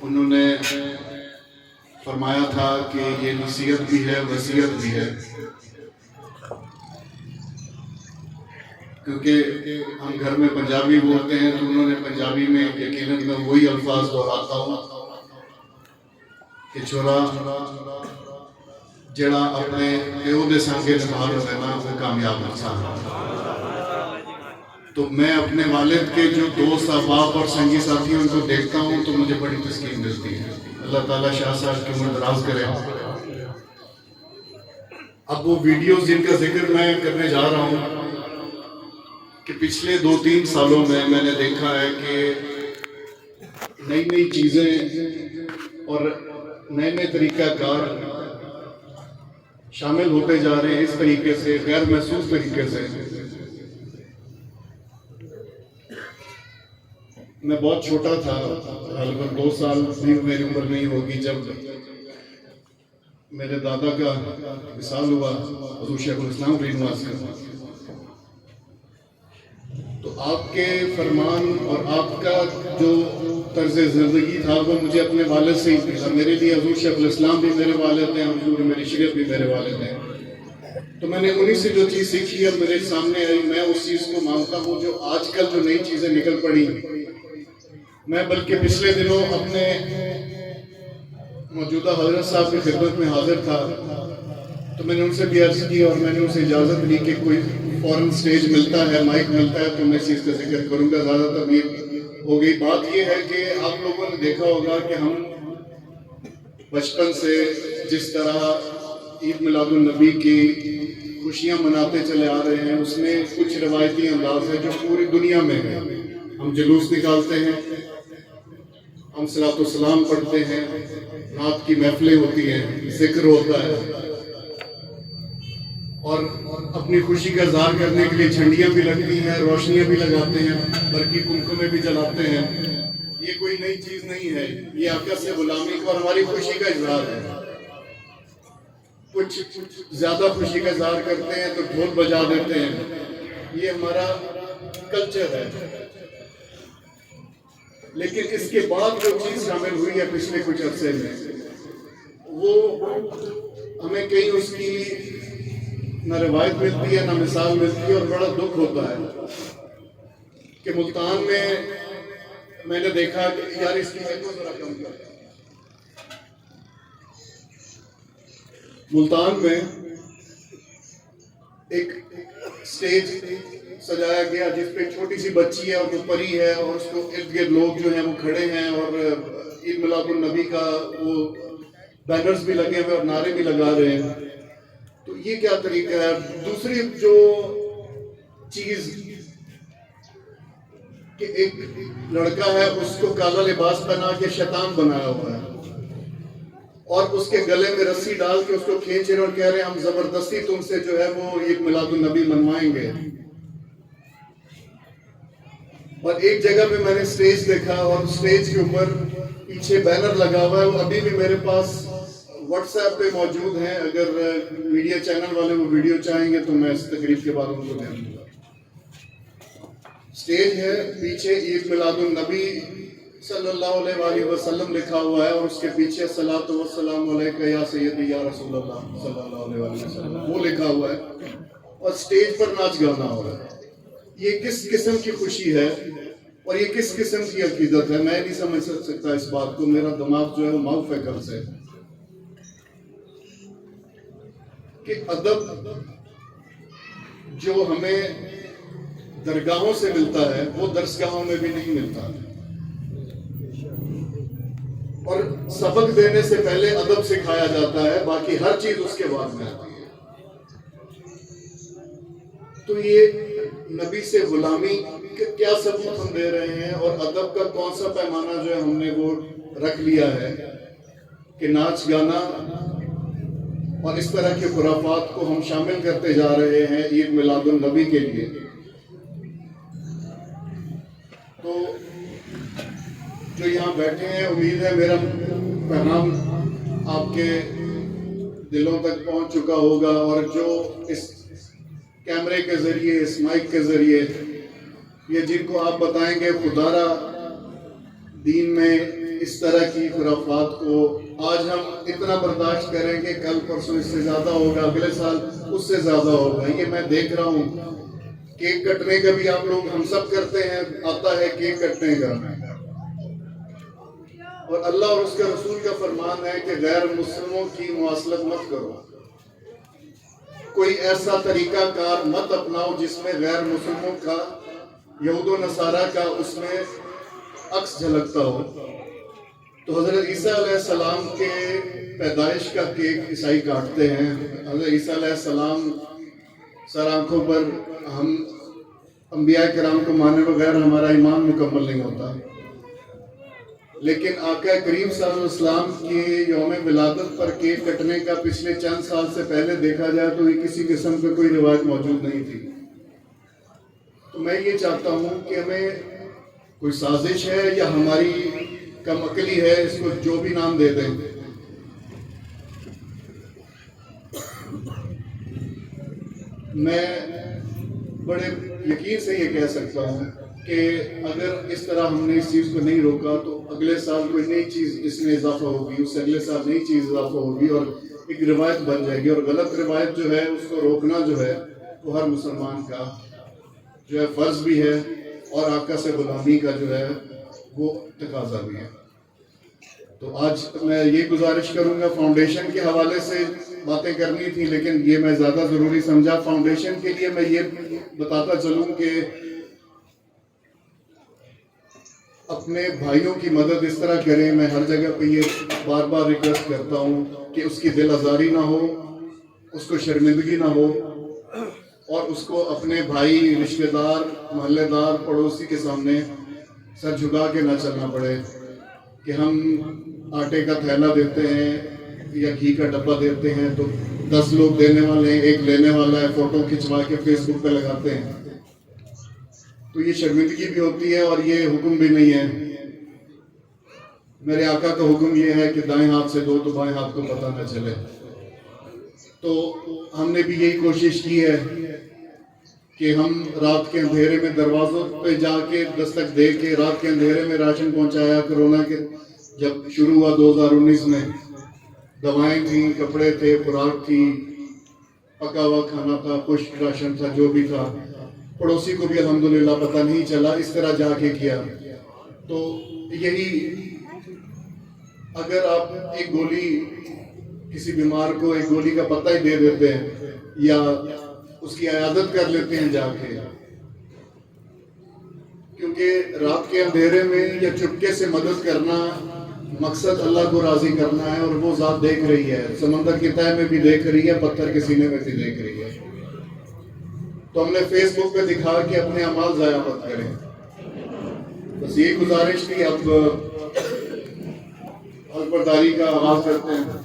انہوں نے فرمایا تھا کہ یہ نصیحت بھی ہے وصیت بھی ہے، کیونکہ ہم گھر میں پنجابی بولتے ہیں تو انہوں نے پنجابی میں یقیناً میں وہی الفاظ دہراتا ہوں کہ چھوڑا جڑا اپنے پیو دے سانگے نبھا لو ہے نا وہ کامیاب انسان ہے۔ تو میں اپنے والد کے جو دوست احباب اور سنگی ساتھی ان کو دیکھتا ہوں تو مجھے بڑی تسکین ملتی ہے۔ اللہ تعالیٰ شاہ صاحب کی عمر دراز کرے۔ اب وہ ویڈیوز جن کا ذکر میں کرنے جا رہا ہوں کہ پچھلے 2-3 سالوں میں نے دیکھا ہے کہ نئی نئی چیزیں اور نئے نئے طریقہ کار شامل ہوتے جا رہے ہیں، اس طریقے سے غیر محسوس طریقے سے۔ میں بہت چھوٹا تھا، غالباً 2 سال بھی میری عمر نہیں ہوگی، جب میرے دادا کا وصال ہوا حضور شیخ الاسلام رحمۃ اللہ کا۔ تو آپ کے فرمان اور آپ کا جو طرز زندگی تھا وہ مجھے اپنے والد سے ہی ملا۔ میرے لیے حضور شیخ الاسلام بھی میرے والد ہیں، حضور میری شریعت بھی میرے والد ہیں۔ تو میں نے انہی سے جو چیز سیکھی اب میرے سامنے آئی، میں اس چیز کو مانتا ہوں۔ جو آج کل جو نئی چیزیں نکل پڑی، میں بلکہ پچھلے دنوں اپنے موجودہ حضرت صاحب کی خدمت میں حاضر تھا، تو میں نے ان سے بھی عرض کی اور میں نے ان سے اجازت لی کہ کوئی فوراً سٹیج ملتا ہے، مائک ملتا ہے تو میں اس چیز کا ذکر کروں گا۔ زیادہ تبیر ہو گئی۔ بات یہ ہے کہ آپ لوگوں نے دیکھا ہوگا کہ ہم بچپن سے جس طرح عید میلاد النبی کی خوشیاں مناتے چلے آ رہے ہیں، اس میں کچھ روایتی انداز ہے جو پوری دنیا میں ہے۔ ہم جلوس نکالتے ہیں، ہم صلاۃ والسلام پڑھتے ہیں، نعت کی محفلیں ہوتی ہیں، ذکر ہوتا ہے، اور اپنی خوشی کا اظہار کرنے کے لیے جھنڈیاں بھی لگتی ہیں، روشنیاں بھی لگاتے ہیں، برقی کمکمے بھی جلاتے ہیں۔ یہ کوئی نئی چیز نہیں ہے، یہ آقا سے غلامی کا اور ہماری خوشی کا اظہار ہے۔ کچھ زیادہ خوشی کا اظہار کرتے ہیں تو ڈھول بجا دیتے ہیں، یہ ہمارا کلچر ہے۔ لیکن اس کے بعد جو چیز شامل ہوئی ہے پچھلے کچھ عرصے میں، وہ ہمیں کہیں اس کی نہ روایت ملتی ہے نہ مثال ملتی ہے، اور بڑا دکھ ہوتا ہے کہ ملتان میں نے دیکھا کہ یار اس کی کو ذرا کم کر۔ ملتان میں ایک سٹیج سجایا گیا جس پہ چھوٹی سی بچی ہے اور وہ پری ہے، اور اس کو ارد گرد لوگ جو ہیں وہ کھڑے ہیں، اور عید میلاد النبی کا وہ بینرز بھی لگے ہوئے اور نعرے بھی لگا رہے ہیں۔ تو یہ کیا طریقہ ہے؟ دوسری جو چیز کہ ایک لڑکا ہے، اس کو کالا لباس پہنا کے شیطان بنایا ہوا ہے، اور اس کے گلے میں رسی ڈال کے اس کو کھینچ رہے اور کہہ رہے ہیں ہم زبردستی تم سے جو ہے وہ عید میلاد النبی منوائیں گے۔ اور ایک جگہ پہ میں نے سٹیج دیکھا، اور سٹیج کے اوپر پیچھے بینر لگا ہوا ہے، وہ ابھی بھی میرے پاس واٹس ایپ پہ موجود ہیں۔ اگر میڈیا چینل والے وہ ویڈیو چاہیں گے تو میں اس تقریب کے بعد ان کو دے دوں گا۔ سٹیج ہے، پیچھے عید میلاد النبی صلی اللہ علیہ وآلہ وسلم لکھا ہوا ہے، اور اس کے پیچھے صلاۃ والسلام علیکہ یا سیدی یا رسول اللہ صلی اللہ علیہ وآلہ وسلم وہ لکھا ہوا ہے، اور سٹیج پر ناچ گانا ہو رہا ہے۔ یہ کس قسم کی خوشی ہے اور یہ کس قسم کی عقیدت ہے؟ میں نہیں سمجھ سکتا اس بات کو، میرا دماغ جو ہے وہ معاف ہے کل سے۔ کہ ادب جو ہمیں درگاہوں سے ملتا ہے وہ درسگاہوں میں بھی نہیں ملتا، اور سبق دینے سے پہلے ادب سکھایا جاتا ہے، باقی ہر چیز اس کے بعد میں آتی ہے۔ تو یہ نبی سے غلامی کیا ثبوت ہم دے رہے ہیں، اور ادب کا کون سا پیمانہ جو ہے ہم نے وہ رکھ لیا ہے کہ ناچ گانا اور اس طرح کے خرافات کو ہم شامل کرتے جا رہے ہیں عید میلاد النبی کے لیے۔ تو جو یہاں بیٹھے ہیں، امید ہے میرا پیغام آپ کے دلوں تک پہنچ چکا ہوگا، اور جو اس کیمرے کے ذریعے، اس مائک کے ذریعے، یہ جن کو آپ بتائیں گے خدا را دین میں اس طرح کی خرافات کو آج ہم اتنا برداشت کریں کہ کل پرسوں اس سے زیادہ ہوگا، اگلے سال اس سے زیادہ ہوگا. یہ میں دیکھ رہا ہوں. کیک کٹنے کا بھی آپ لوگ ہم سب کرتے ہیں، آتا ہے کیک کٹنے کا، اور اللہ اور اس کے رسول کا فرمان ہے کہ غیر مسلموں کی مواصلت مت کرو. کوئی ایسا طریقہ کار مت اپناؤ جس میں غیر مسلموں کا، یہود و نصارہ کا اس میں عکس جھلکتا ہو. تو حضرت عیسیٰ علیہ السلام کے پیدائش کا کیک عیسائی کاٹتے ہیں. حضرت عیسیٰ علیہ السلام سر آنکھوں پر، ہم انبیاء کرام کو مانے بغیر ہمارا ایمان مکمل نہیں ہوتا. لیکن آقا کریم صلی اللہ علیہ وسلم کی یوم ولادت پر کیک کٹنے کا پچھلے چند سال سے پہلے دیکھا جائے تو یہ کسی قسم کا کوئی روایت موجود نہیں تھی. تو میں یہ چاہتا ہوں کہ ہمیں کوئی سازش ہے یا ہماری کم عقلی ہے، اس کو جو بھی نام دے دیں. میں بڑے یقین سے یہ کہہ سکتا ہوں کہ اگر اس طرح ہم نے اس چیز کو نہیں روکا تو اگلے سال کوئی نئی چیز اس میں اضافہ ہوگی، اس سے اگلے سال نئی چیز اضافہ ہوگی اور ایک روایت بن جائے گی. اور غلط روایت جو ہے اس کو روکنا جو ہے وہ ہر مسلمان کا جو ہے فرض بھی ہے، اور آقا سے غلامی کا جو ہے وہ تقاضا بھی ہے. تو آج میں یہ گزارش کروں گا، فاؤنڈیشن کے حوالے سے باتیں کرنی تھی لیکن یہ میں زیادہ ضروری سمجھا. فاؤنڈیشن کے لیے میں یہ بتاتا چلوں کہ اپنے بھائیوں کی مدد اس طرح کریں. میں ہر جگہ پہ یہ بار بار ریکویسٹ کرتا ہوں کہ اس کی دل آزاری نہ ہو، اس کو شرمندگی نہ ہو، اور اس کو اپنے بھائی، رشتہ دار، محلے دار، پڑوسی کے سامنے سر جھکا کے نہ چلنا پڑے کہ ہم آٹے کا تھیلا دیتے ہیں یا گھی کا ڈبہ دیتے ہیں تو 10 لوگ دینے والے ہیں، ایک لینے والا ہے، فوٹو کھنچوا کے فیس بک پہ لگاتے ہیں. تو یہ شرمندگی بھی ہوتی ہے اور یہ حکم بھی نہیں ہے. میرے آقا کا حکم یہ ہے کہ دائیں ہاتھ سے دو تو بائیں ہاتھ کو پتہ نہ چلے. تو ہم نے بھی یہی کوشش کی ہے کہ ہم رات کے اندھیرے میں دروازوں پہ جا کے دستک دے کے رات کے اندھیرے میں راشن پہنچایا. کرونا کے جب شروع ہوا 2019 میں، دوائیں تھیں، کپڑے تھے، خوراک تھی، پکا ہوا کھانا تھا، خشک راشن تھا، جو بھی تھا. پڑوسی کو بھی الحمدللہ پتہ نہیں چلا، اس طرح جا کے کیا. تو یہی، اگر آپ ایک گولی کسی بیمار کو ایک گولی کا پتہ ہی دے دیتے ہیں یا اس کی عیادت کر لیتے ہیں جا کے، کیونکہ رات کے اندھیرے میں یا چپکے سے مدد کرنا مقصد اللہ کو راضی کرنا ہے، اور وہ ذات دیکھ رہی ہے، سمندر کی تہہ میں بھی دیکھ رہی ہے، پتھر کے سینے میں بھی دیکھ رہی ہے. تو ہم نے فیس بک پہ دکھا کہ اپنے اعمال ضائع مت کریں. بس یہی گزارش تھی. اب حلف برداری کا آغاز کرتے ہیں.